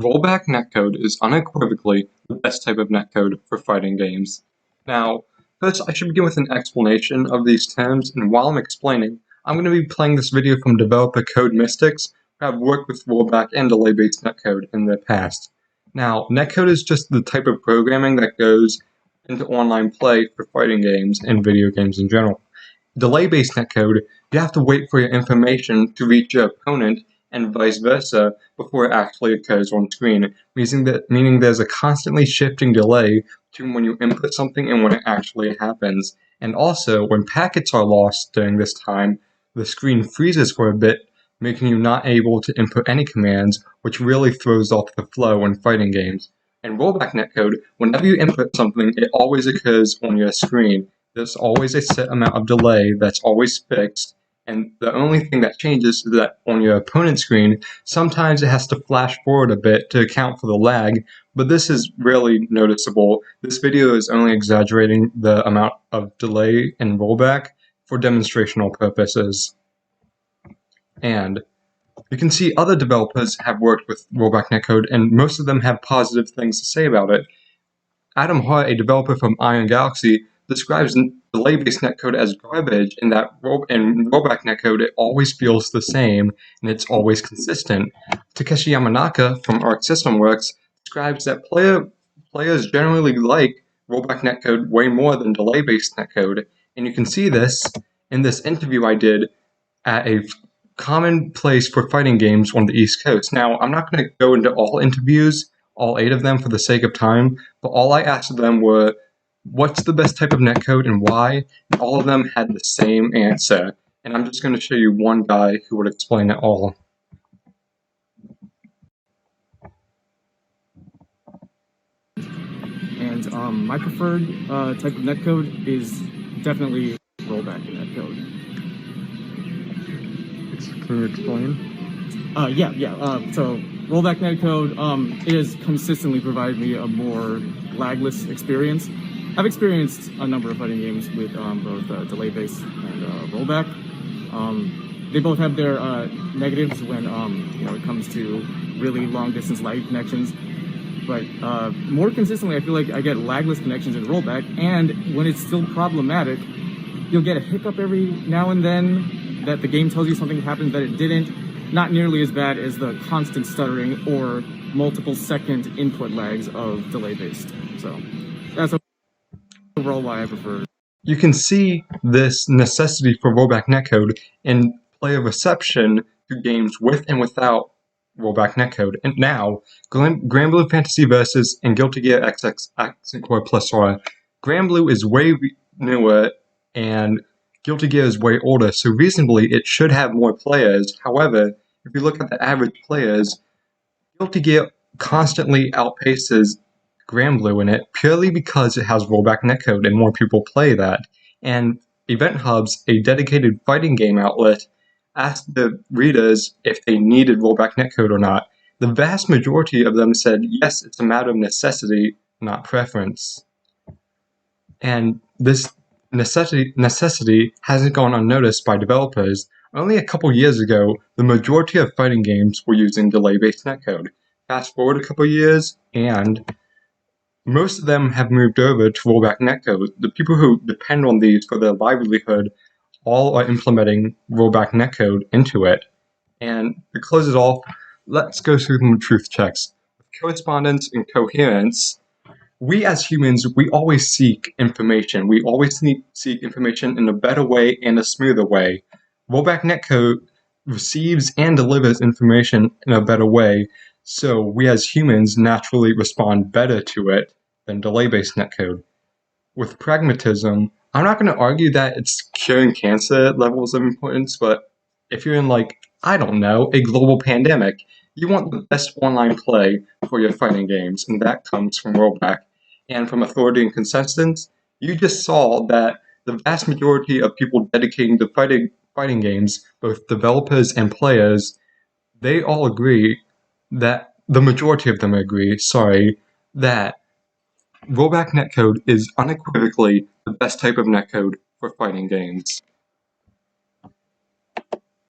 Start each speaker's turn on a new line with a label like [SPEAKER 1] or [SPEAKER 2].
[SPEAKER 1] Rollback netcode is unequivocally the best type of netcode for fighting games. Now, first I should begin with an explanation of these terms, and while I'm explaining, I'm going to be playing this video from developer Code Mystics, who have worked with rollback and delay-based netcode in the past. Now, netcode is just the type of programming that goes into online play for fighting games and video games in general. Delay-based netcode, you have to wait for your information to reach your opponent and vice versa before it actually occurs on screen, meaning there's a constantly shifting delay between when you input something and when it actually happens. And also, when packets are lost during this time, the screen freezes for a bit, making you not able to input any commands, which really throws off the flow when fighting games. In rollback netcode, whenever you input something, it always occurs on your screen. There's always a set amount of delay that's always fixed, and the only thing that changes is that on your opponent's screen, sometimes it has to flash forward a bit to account for the lag, but this is really noticeable. This video is only exaggerating the amount of delay in rollback for demonstrational purposes. And you can see other developers have worked with rollback netcode, and most of them have positive things to say about it. Adam Hart, a developer from Iron Galaxy, describes delay-based netcode as garbage, in that in rollback netcode it always feels the same and it's always consistent. Takeshi Yamanaka from Arc System Works describes that players generally like rollback netcode way more than delay-based netcode, and you can see this in this interview I did at a common place for fighting games on the East Coast. Now, I'm not going to go into all interviews, all 8 of them for the sake of time, but all I asked them were, what's the best type of netcode and why? And all of them had the same answer. And I'm just going to show you one guy who would explain it all.
[SPEAKER 2] And my preferred type of netcode is definitely rollback netcode.
[SPEAKER 3] Can you explain?
[SPEAKER 2] So rollback netcode is consistently provided me a more lagless experience. I've experienced a number of fighting games with both delay-based and rollback. They both have their negatives when it comes to really long-distance lag connections. But more consistently, I feel like I get lagless connections in rollback, and when it's still problematic, you'll get a hiccup every now and then that the game tells you something happened that it didn't. Not nearly as bad as the constant stuttering or multiple second input lags of delay-based. So that's overall why I prefer.
[SPEAKER 1] You can see this necessity for rollback netcode in player reception to games with and without rollback netcode. And now, Granblue Fantasy Versus and Guilty Gear XX Accent Core Plus R. Granblue is way newer and Guilty Gear is way older, so reasonably it should have more players. However, if you look at the average players, Guilty Gear constantly outpaces Granblue in it purely because it has rollback netcode and more people play that. And Event Hubs, a dedicated fighting game outlet, asked the readers if they needed rollback netcode or not. The vast majority of them said yes, it's a matter of necessity, not preference. And this necessity hasn't gone unnoticed by developers. Only a couple years ago, the majority of fighting games were using delay-based netcode. Fast forward a couple years, and most of them have moved over to rollback netcode. The people who depend on these for their livelihood all are implementing rollback netcode into it. And to close it off, let's go through some truth checks. With correspondence and coherence, we as humans, we always seek information. We always seek information in a better way and a smoother way. Rollback netcode receives and delivers information in a better way, so we as humans naturally respond better to it than delay-based netcode. With pragmatism, I'm not going to argue that it's curing cancer levels of importance, but if you're in, I don't know, a global pandemic, you want the best online play for your fighting games, and that comes from rollback. And from authority and consensus, you just saw that the vast majority of people dedicating to fighting games, both developers and players, they all agree that, the majority of them agree, that rollback netcode is unequivocally the best type of netcode for fighting games.